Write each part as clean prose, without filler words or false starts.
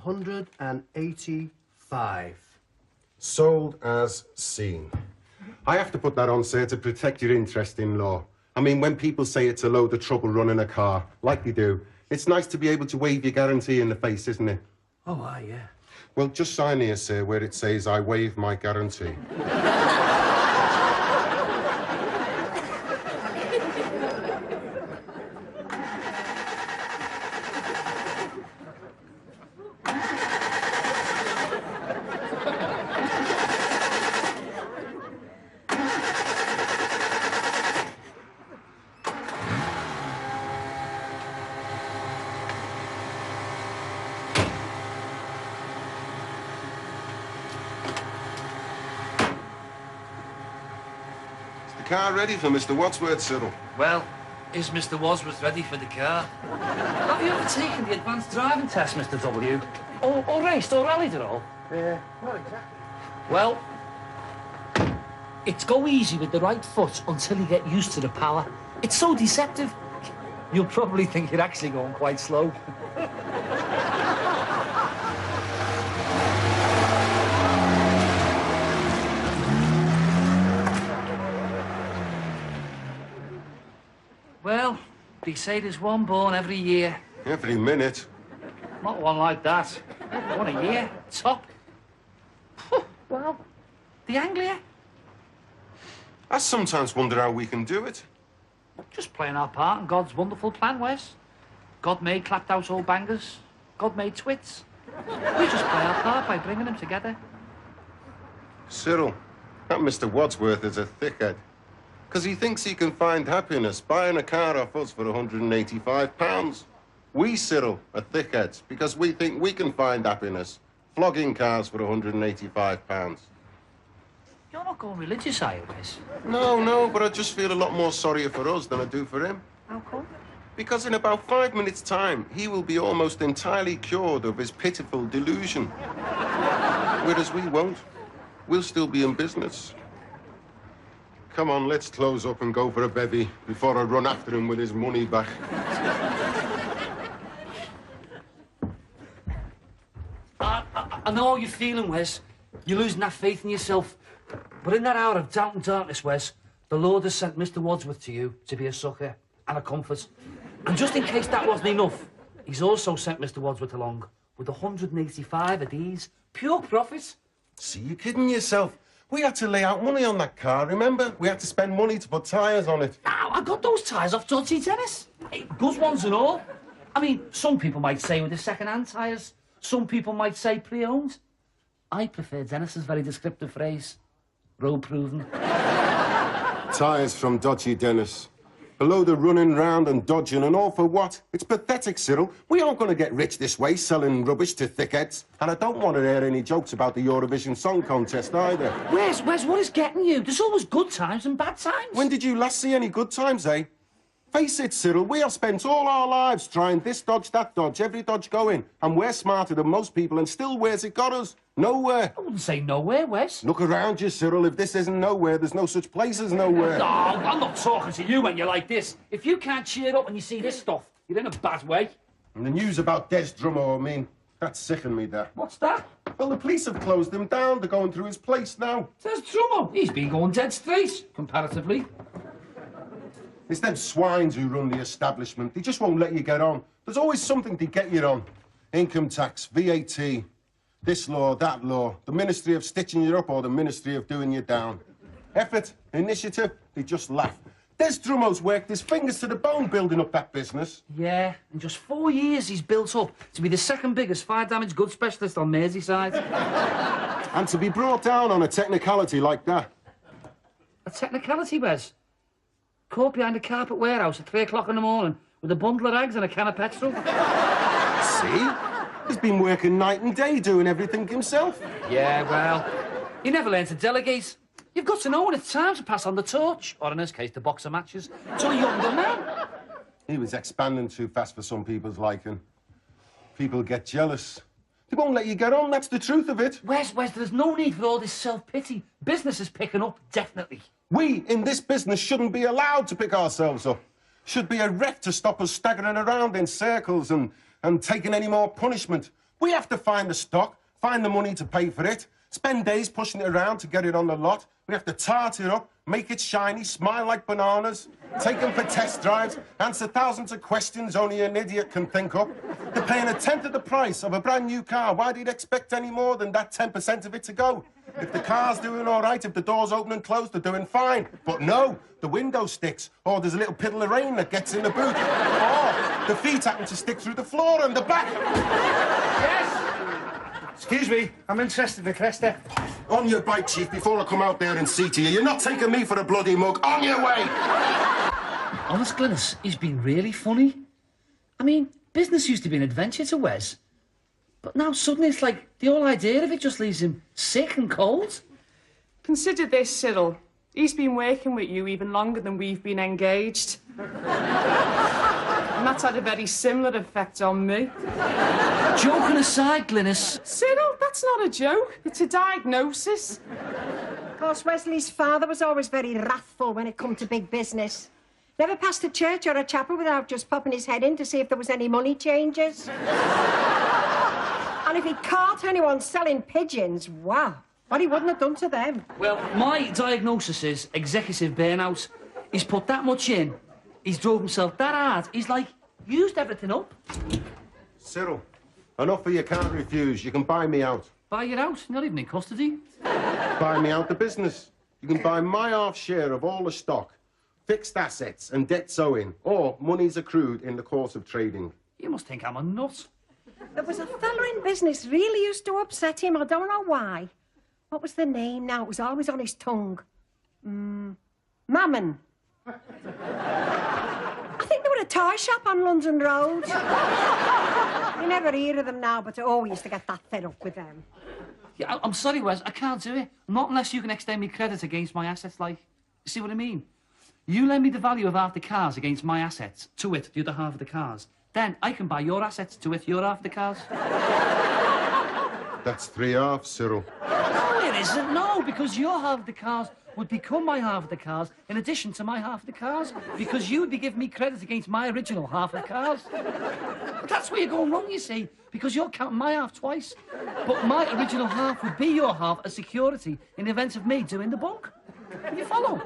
185. Sold as seen. I have to put that on, sir, to protect your interest in law. I mean, when people say it's a load of trouble running a car, like they do, it's nice to be able to waive your guarantee in the face, isn't it? Oh, aye, yeah. Well, just sign here, sir, where it says I waive my guarantee. Car ready for Mr. Wadsworth, Cyril? Well, is Mr. Wadsworth ready for the car? Have you ever taken the advanced driving test, Mr. W? Or raced or rallied at all? Not exactly. Well, it's go easy with the right foot until you get used to the power. It's so deceptive. You'll probably think you're actually going quite slow. Well, they say there's one born every year. Every minute. Not one like that. One a year, top. Well, the Anglia. I sometimes wonder how we can do it. Just playing our part in God's wonderful plan, Wes. God made clapped out old bangers. God made twits. We just play our part by bringing them together. Cyril, that Mr. Wadsworth is a thickhead. Because he thinks he can find happiness buying a car off us for £185. We, Cyril, are thickheads because we think we can find happiness flogging cars for £185. You're not going religious, are you, Wes? No, but I just feel a lot more sorrier for us than I do for him. How come? Because in about 5 minutes' time, he will be almost entirely cured of his pitiful delusion. Whereas we won't. We'll still be in business. Come on, let's close up and go for a bevy before I run after him with his money back. I know how you're feeling, Wes. You're losing that faith in yourself. But in that hour of doubt and darkness, Wes, the Lord has sent Mr. Wadsworth to you to be a succour and a comfort. And just in case that wasn't enough, he's also sent Mr. Wadsworth along with 185 of these. Pure profit. See, you're kidding yourself. We had to lay out money on that car, remember? We had to spend money to put tyres on it. Now, I got those tyres off Dodgy Dennis. Hey, good ones and all. I mean, some people might say with the second-hand tyres. Some people might say pre-owned. I prefer Dennis's very descriptive phrase. Road-proven. Tyres from Dodgy Dennis. A load of running round and dodging and all for what? It's pathetic, Cyril. We aren't going to get rich this way, selling rubbish to thickheads. And I don't want to hear any jokes about the Eurovision Song Contest either. Wes, what is getting you? There's always good times and bad times. When did you last see any good times, eh? Face it, Cyril, we have spent all our lives trying this dodge, that dodge, every dodge going. And we're smarter than most people, and still where's it got us? Nowhere. I wouldn't say nowhere, Wes. Look around you, Cyril. If this isn't nowhere, there's no such place as nowhere. No, I'm not talking to you when you're like this. If you can't cheer up when you see this stuff, you're in a bad way. And the news about Des Drummer, I mean, that's sickened me, that. What's that? Well, the police have closed him down. They're going through his place now. Des Drummer? He's been going dead straight, comparatively. It's them swines who run the establishment. They just won't let you get on. There's always something to get you on. Income tax, VAT, this law, that law, the Ministry of Stitching You Up or the Ministry of Doing You Down. Effort, initiative, they just laugh. Des Drummo's worked his fingers to the bone building up that business. Yeah, in just 4 years he's built up to be the second biggest fire damage goods specialist on Merseyside. And to be brought down on a technicality like that. A technicality, Wes? Caught behind a carpet warehouse at 3 o'clock in the morning with a bundle of eggs and a can of petrol. See? He's been working night and day doing everything himself. Yeah, well, you never learn to delegate. You've got to know when it's time to pass on the torch, or in this case, the box of matches, to a younger man. He was expanding too fast for some people's liking. People get jealous. They won't let you get on, that's the truth of it. Wes, there's no need for all this self-pity. Business is picking up, definitely. We, in this business, shouldn't be allowed to pick ourselves up. Should be a ref to stop us staggering around in circles and taking any more punishment. We have to find the stock, find the money to pay for it, spend days pushing it around to get it on the lot. We have to tart it up, make it shiny, smile like bananas, take them for test drives, answer thousands of questions only an idiot can think up. They're paying a tenth of the price of a brand new car. Why do you expect any more than that 10% of it to go? If the car's doing all right, if the doors open and close, they're doing fine. But no, the window sticks, or there's a little piddle of rain that gets in the boot, or the feet happen to stick through the floor and the back. Yes? Excuse me, I'm interested in Cresta. On your bike, Chief, before I come out there and see to you. You're not taking me for a bloody mug. On your way! Honest, Glynis, he's been really funny. I mean, business used to be an adventure to Wes. But now suddenly it's like the whole idea of it just leaves him sick and cold. Consider this, Cyril. He's been working with you even longer than we've been engaged. And that's had a very similar effect on me. Joking aside, Glynis. Cyril, that's not a joke. It's a diagnosis. Of course, Wesley's father was always very wrathful when it come to big business. Never passed a church or a chapel without just popping his head in to see if there was any money changes. And if he caught anyone selling pigeons, wow, what he wouldn't have done to them. Well, my diagnosis is executive burnout. He's put that much in. He's drove himself that hard. He's, like, used everything up. Cyril, an offer you can't refuse. You can buy me out. Buy you out? You're not even in custody. Buy me out the business. You can buy my half share of all the stock, fixed assets and debts owing, or monies accrued in the course of trading. You must think I'm a nut. There was a fella in business really used to upset him. I don't know why. What was the name now? It was always on his tongue. Mammon. I think they were a toy shop on London Road. You never hear of them now, but I used to get that fed up with them. Yeah, I'm sorry, Wes, I can't do it. Not unless you can extend me credit against my assets, like... You see what I mean? You lend me the value of half the cars against my assets, to it, the other half of the cars. Then I can buy your assets, to it, your half of the cars. That's 3 halves, Cyril. No, it isn't, no, because your half of the cars would become my half of the cars in addition to my half of the cars, because you would be giving me credit against my original half of the cars. But that's where you're going wrong, you see, because you're counting my half twice. But my original half would be your half as security in the event of me doing the bunk. You follow?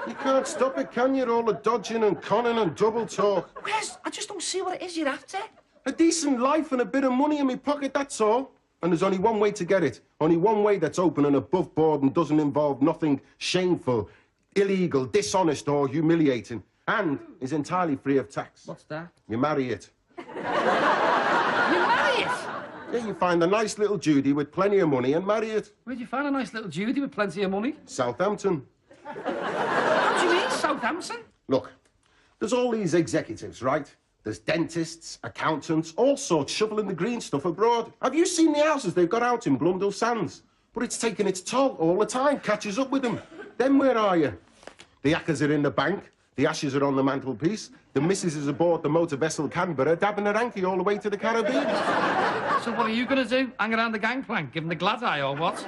You can't stop it, can you? All the dodging and conning and double talk. Wes, I just don't see what it is you're after. A decent life and a bit of money in my pocket, that's all. And there's only one way to get it. Only one way that's open and above board and doesn't involve nothing shameful, illegal, dishonest or humiliating. And is entirely free of tax. What's that? You marry it. You marry it? Yeah, you find a nice little Judy with plenty of money and marry it. Where'd you find a nice little Judy with plenty of money? Southampton. What do you mean, Southampton? Look, there's all these executives, right? There's dentists, accountants, all sorts shoveling the green stuff abroad. Have you seen the houses they've got out in Blundell Sands? But it's taking its toll all the time, catches up with them. Then where are you? The yakkers are in the bank, the ashes are on the mantelpiece, the missus is aboard the motor vessel Canberra, dabbing her hanky all the way to the Caribbean. So what are you going to do? Hang around the gangplank, give them the glad eye or what?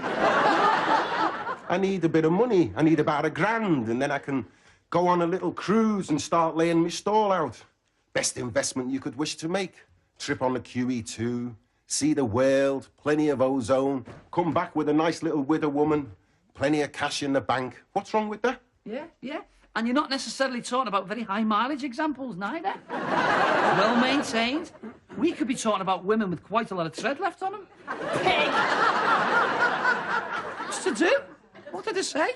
I need a bit of money. I need about £1,000, and then I can go on a little cruise and start laying my stall out. Best investment you could wish to make. Trip on the QE2, see the world, plenty of ozone, come back with a nice little widow woman, plenty of cash in the bank. What's wrong with that? Yeah, yeah. And you're not necessarily talking about very high mileage examples, neither. Well maintained. We could be talking about women with quite a lot of tread left on them. Pig! What's to do? What did I say?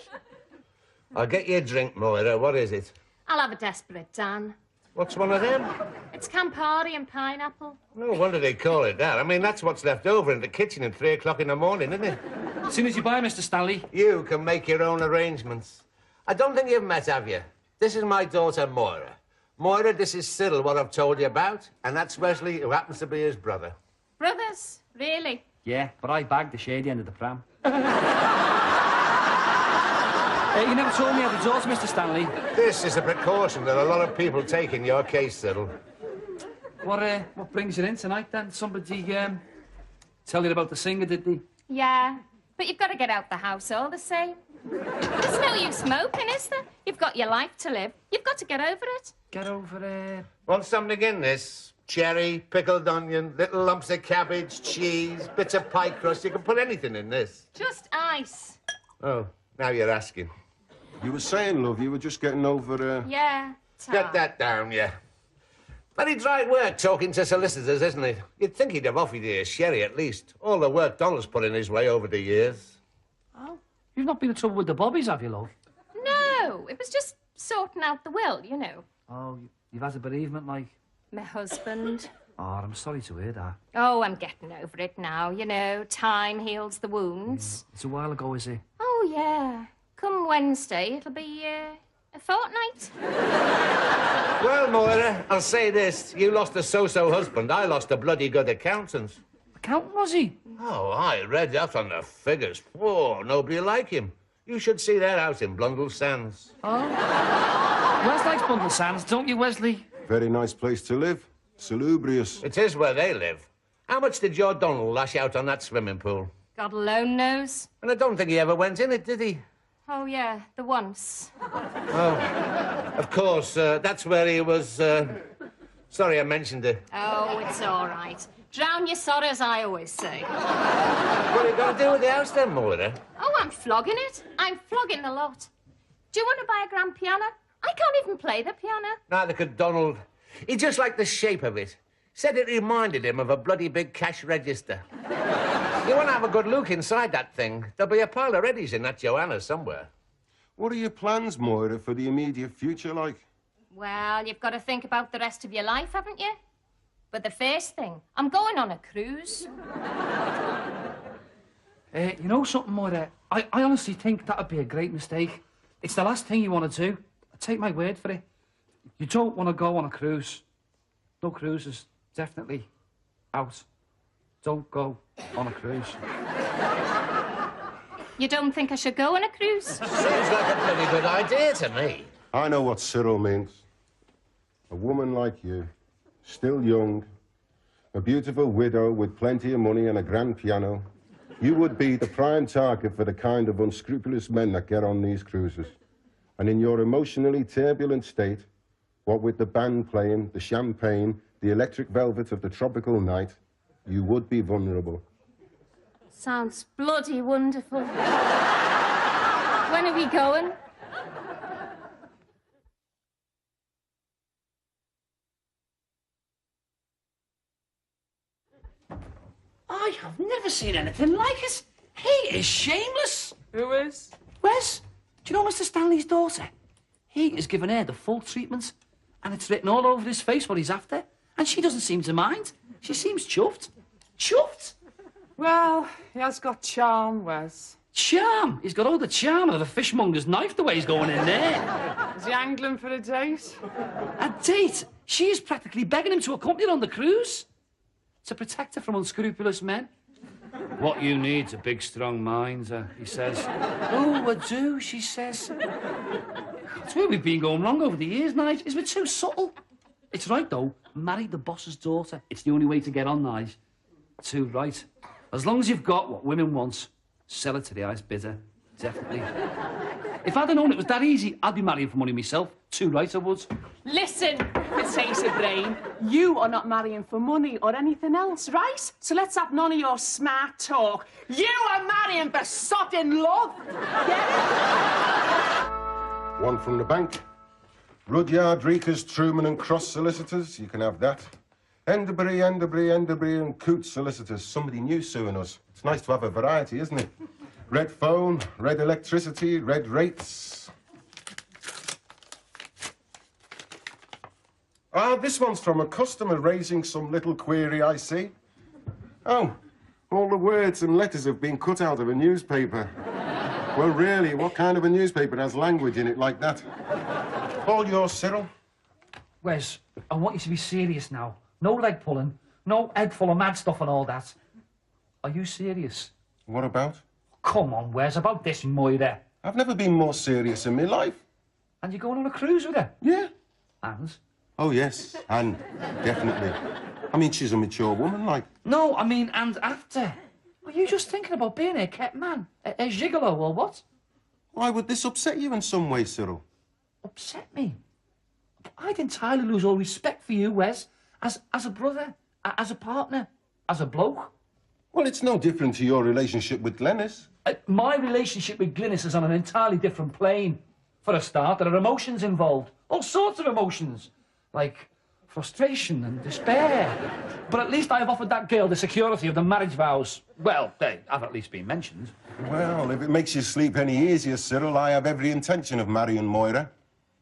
I'll get you a drink, Moira. What is it? I'll have a desperate Dan. What's one of them? It's Campari and pineapple. No wonder they call it that. I mean, that's what's left over in the kitchen at 3 o'clock in the morning, isn't it? As soon as you buy, Mr. Stanley. You can make your own arrangements. I don't think you've met, have you? This is my daughter, Moira. Moira, this is Cyril, what I've told you about, and that's Wesley, who happens to be his brother. Brothers? Really? Yeah, but I bagged the shady end of the pram. You never told me I had a daughter, Mr. Stanley. This is a precaution that a lot of people take in your case, Cyril. What brings you in tonight, then? Somebody, tell you about the singer, did they? Yeah, but you've got to get out the house all the same. There's no use smoking, is there? You've got your life to live. You've got to get over it. Get over it. Want something in this? Cherry, pickled onion, little lumps of cabbage, cheese, bits of pie crust. You can put anything in this. Just ice. Oh, now you're asking. You were saying, love, you were just getting over, Yeah, Get that down, yeah. Very dry work talking to solicitors, isn't it? You'd think he'd have offered you a sherry at least. All the work Donald's put in his way over the years. Oh, you've not been in trouble with the bobbies, have you, love? No, it was just sorting out the will, you know. Oh, you've had a bereavement, like? My husband. Oh, I'm sorry to hear that. Oh, I'm getting over it now, you know. Time heals the wounds. It's a while ago, is it? Oh, yeah. Come Wednesday, it'll be, a fortnight. Well, Moira, I'll say this. You lost a so-so husband. I lost a bloody good accountant. Accountant, was he? Oh, I read that on the figures. Whoa, nobody like him. You should see that house in Blundell Sands. Oh? Wes likes Blundell Sands, don't you, Wesley? very nice place to live. Salubrious. It is where they live. How much did your Donald lash out on that swimming pool? God alone knows. And I don't think he ever went in it, did he? Oh, yeah, the once. Oh, of course, that's where he was, Sorry I mentioned it. Oh, it's all right. Drown your sorrows, I always say. What are you going to do with the house then, Moira? Oh, I'm flogging it. I'm flogging the lot. Do you want to buy a grand piano? I can't even play the piano. Neither could Donald. He just liked the shape of it. Said it reminded him of a bloody big cash register. You want to have a good look inside that thing. There'll be a pile of readies in that Joanna somewhere. What are your plans, Moira, for the immediate future like? Well, you've got to think about the rest of your life, haven't you? But the first thing, I'm going on a cruise. You know something, Moira? I honestly think that'd be a great mistake. It's the last thing you want to do. Take my word for it. You don't want to go on a cruise. No cruises. Definitely out. Don't go on a cruise. You don't think I should go on a cruise? Seems like a pretty good idea to me. I know what Cyril means. A woman like you, still young, a beautiful widow with plenty of money and a grand piano, you would be the prime target for the kind of unscrupulous men that get on these cruises. And in your emotionally turbulent state, what with the band playing, the champagne, the electric velvet of the tropical night, you would be vulnerable. Sounds bloody wonderful. When are we going? I have never seen anything like it. He is shameless. Who is? Wes, do you know Mr. Stanley's daughter? He has given her the full treatment, and it's written all over his face what he's after, and she doesn't seem to mind. She seems chuffed. Chuffed? Well, he has got charm, Wes. Charm? He's got all the charm of a fishmonger's knife the way he's going in there. Is he angling for a date? A date? She is practically begging him to accompany her on the cruise. To protect her from unscrupulous men. What you need's a big, strong mind, he says. Oh, I do, she says. It's where we've been going wrong over the years, Nige. Is we're too subtle. It's right, though. Marry the boss's daughter. It's the only way to get on, Nige. Too right. As long as you've got what women want, sell it to the highest bidder. Definitely. If I'd have known it was that easy, I'd be marrying for money myself. Too right, I would. Listen, potato brain, you are not marrying for money or anything else, right? So let's have none of your smart talk. You are marrying for sodding love. Get it? One from the bank. Rudyard, Reekers, Truman and Cross solicitors. You can have that. Enderbury and Coots solicitors. Somebody new suing us. It's nice to have a variety, isn't it? Red phone, red electricity, red rates. Ah, this one's from a customer raising some little query, I see. Oh, all the words and letters have been cut out of a newspaper. Well, really, what kind of a newspaper has language in it like that? All yours, Cyril. Wes, I want you to be serious now. No leg pulling, no head full of mad stuff and all that. Are you serious? What about? Come on, Wes, about this Moira. I've never been more serious in my life. And you're going on a cruise with her? Yeah. And? Oh, yes, and definitely. I mean, she's a mature woman, like. No, I mean, and after. Are you just thinking about being a kept man? A gigolo or what? Why would this upset you in some way, Cyril? Upset me? I'd entirely lose all respect for you, Wes, As a brother, as a partner, as a bloke. Well, it's no different to your relationship with Glenys. My relationship with Glenys is on an entirely different plane. For a start, there are emotions involved. All sorts of emotions. Like frustration and despair. But at least I have offered that girl the security of the marriage vows. Well, they have at least been mentioned. Well, if it makes you sleep any easier, Cyril, I have every intention of marrying Moira.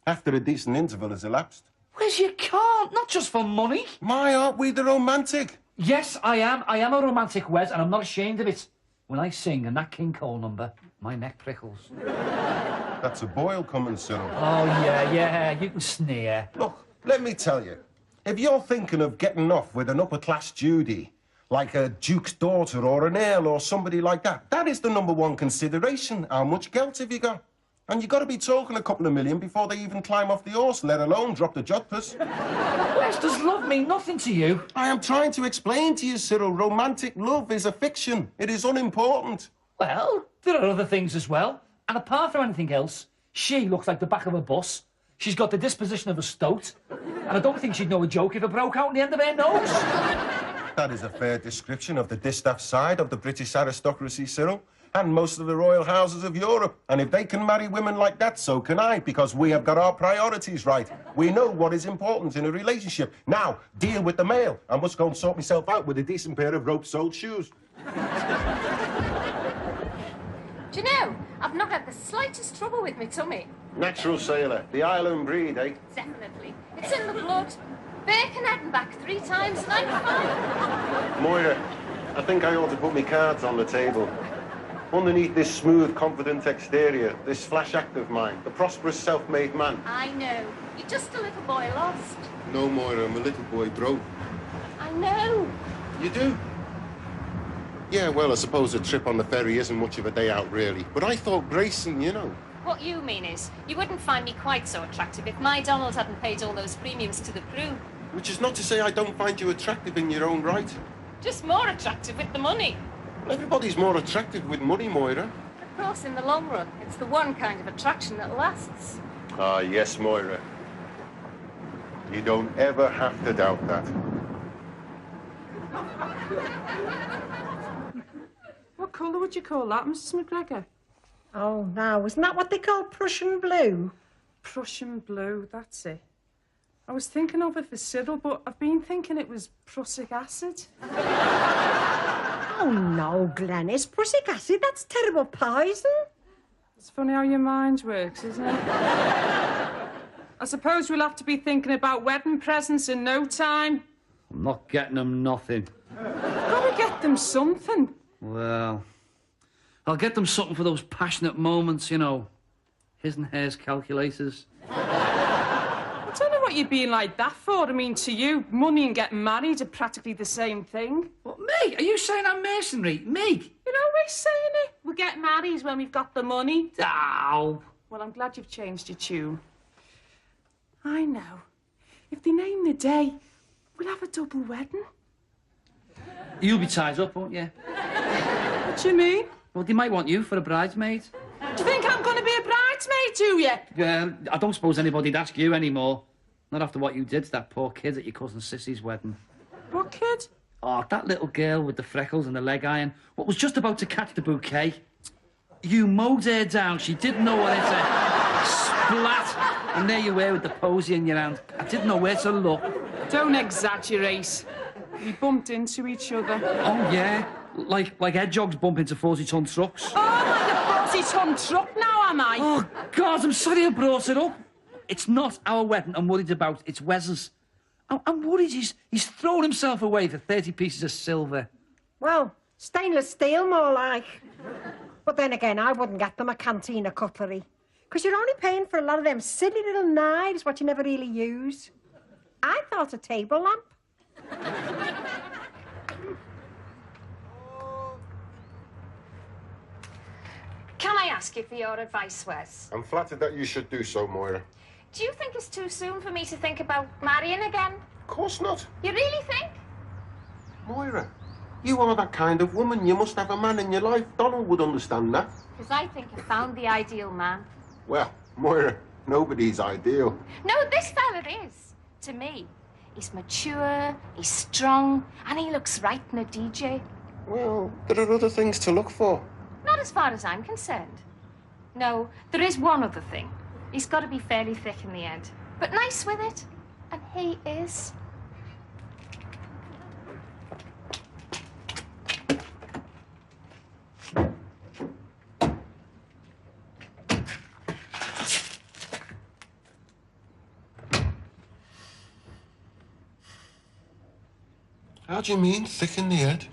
After a decent interval has elapsed. Where's you can't, not just for money. My, aren't we the romantic? Yes, I am. I am a romantic, Wes, and I'm not ashamed of it. When I sing a Nat King Cole number, my neck prickles. That's a boil coming, Cyril. Oh, yeah, you can sneer. Look, let me tell you. If you're thinking of getting off with an upper-class Judy, like a duke's daughter or an earl or somebody like that, that is the #1 consideration. How much gelt have you got? And you got to be talking a couple of million before they even climb off the horse, let alone drop the jodhpurs. Wes, does love mean nothing to you? I am trying to explain to you, Cyril, romantic love is a fiction. It is unimportant. Well, there are other things as well. And apart from anything else, she looks like the back of a bus. She's got the disposition of a stoat. And I don't think she'd know a joke if it broke out on the end of her nose. That is a fair description of the distaff side of the British aristocracy, Cyril, and most of the royal houses of Europe. And if they can marry women like that, so can I, because we have got our priorities right. We know what is important in a relationship. Now, deal with the mail. I must go and sort myself out with a decent pair of rope-soled shoes. Do you know, I've not had the slightest trouble with my tummy. Natural sailor, the island breed, eh? Definitely. It's in the blood. Birkenhead and back 3 times, and I'm fine. Moira, I think I ought to put my cards on the table. Underneath this smooth, confident exterior, this flash act of mine, the prosperous, self-made man. I know. You're just a little boy lost. No, Moira, I'm a little boy broke. I know. You do? Yeah, well, I suppose a trip on the ferry isn't much of a day out, really. But I thought Grayson, you know. What you mean is, you wouldn't find me quite so attractive if my Donald hadn't paid all those premiums to the crew. Which is not to say I don't find you attractive in your own right. Just more attractive with the money. Everybody's more attractive with money, Moira. Of course, in the long run, it's the one kind of attraction that lasts. Ah, yes, Moira. You don't ever have to doubt that. What colour would you call that, Mrs. McGregor? Oh, now, isn't that what they call Prussian blue? Prussian blue, that's it. I was thinking of it for Cyril, but I've been thinking it was prussic acid. Oh, no, Glenys. Prussic acid, that's terrible poison. It's funny how your mind works, isn't it? I suppose we'll have to be thinking about wedding presents in no time. I'm not getting them nothing. Gotta get them something. Well, I'll get them something for those passionate moments, you know. His and hers calculators. I don't know what you're being like that for. I mean, to you, money and getting married are practically the same thing. What, me? Are you saying I'm mercenary? Me? You're always saying it. We'll get married when we've got the money. Ow. Well, I'm glad you've changed your tune. I know. If they name the day, we'll have a double wedding. You'll be tied up, won't you? What do you mean? Well, they might want you for a bridesmaid. Do you think I'm going to be a bridesmaid, do you? Well, I don't suppose anybody'd ask you anymore. Not after what you did to that poor kid at your cousin Sissy's wedding. What kid? Oh, that little girl with the freckles and the leg iron. What was just about to catch the bouquet. You mowed her down. She didn't know what it said. Splat. And there you were with the posy in your hand. I didn't know where to look. Don't exaggerate. We bumped into each other. Oh, yeah? Like hedgehogs bump into 40-ton trucks. Oh, like a 40-ton truck now, am I? Oh, God, I'm sorry I brought it up. It's not our wedding I'm worried about, it's Wes's. I'm worried he's thrown himself away for 30 pieces of silver. Well, stainless steel, more like. But then again, I wouldn't get them a canteen of cutlery. Because you're only paying for a lot of them silly little knives, what you never really use. I thought a table lamp. Can I ask you for your advice, Wes? I'm flattered that you should do so, Moira. Do you think it's too soon for me to think about marrying again? Of course not. You really think? Moira, you are that kind of woman. You must have a man in your life. Donald would understand that. Because I think I found the ideal man. Well, Moira, nobody's ideal. No, this fella is. To me. He's mature, he's strong, and he looks right in a DJ. Well, there are other things to look for. Not as far as I'm concerned. No, there is one other thing. He's got to be fairly thick in the head, but nice with it. And he is. How do you mean, thick in the head?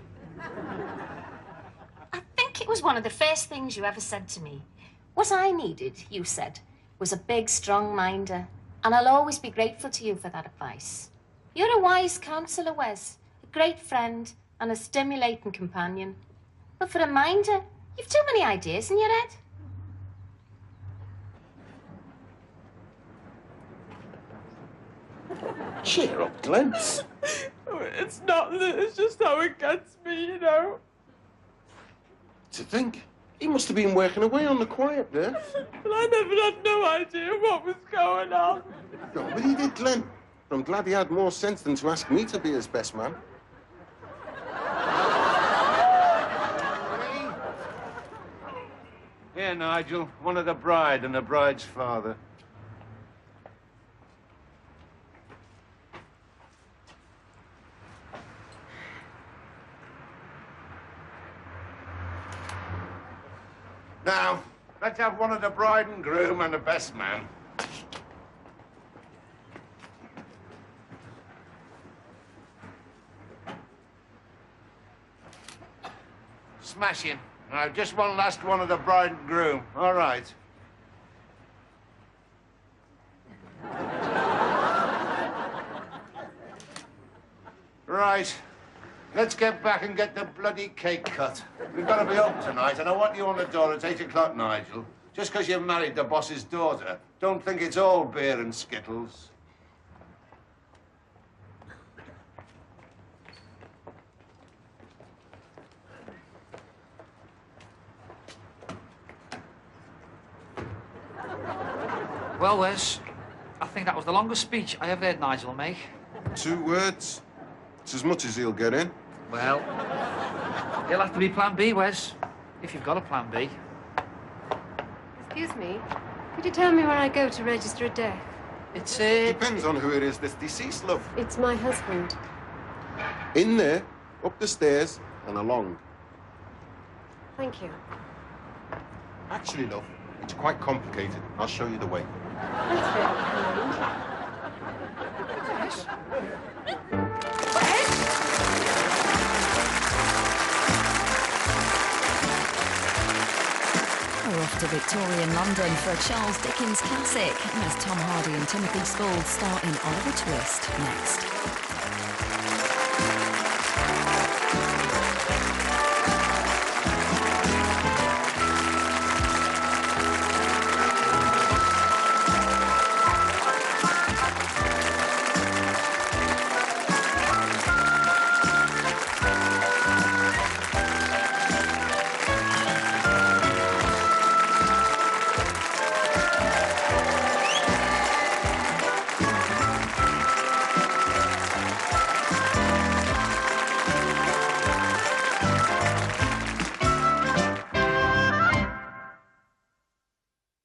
I think it was one of the first things you ever said to me. What I needed, you said, was a big, strong minder. And I'll always be grateful to you for that advice. You're a wise counsellor, Wes. A great friend and a stimulating companion. But for a minder, you've too many ideas in your head. Cheer up, Glenn. It's not that, it's just how it gets me, you know. To think, he must have been working away on the quiet there. But I never had no idea what was going on. No, but he did, Glenn. I'm glad he had more sense than to ask me to be his best man. Here, Nigel, one of the bride and the bride's father. Now, let's have one of the bride and groom and the best man. Smashing. Now, just one last one of the bride and groom. All right. Right. Let's get back and get the bloody cake cut. We've got to be up tonight, and I want you on the door at 8 o'clock, Nigel. Just because you married the boss's daughter, don't think it's all beer and skittles. Well, Wes, I think that was the longest speech I ever heard Nigel make. 2 words. It's as much as he'll get in. Well, he'll have to be Plan B, Wes, if you've got a Plan B. Excuse me, could you tell me where I go to register a death? It's, Depends on who it is that's deceased, love. It's my husband. In there, up the stairs, and along. Thank you. Actually, love, it's quite complicated. I'll show you the way. That's very kind. We're off to Victorian London for a Charles Dickens classic as Tom Hardy and Timothy Spall star in Oliver Twist next.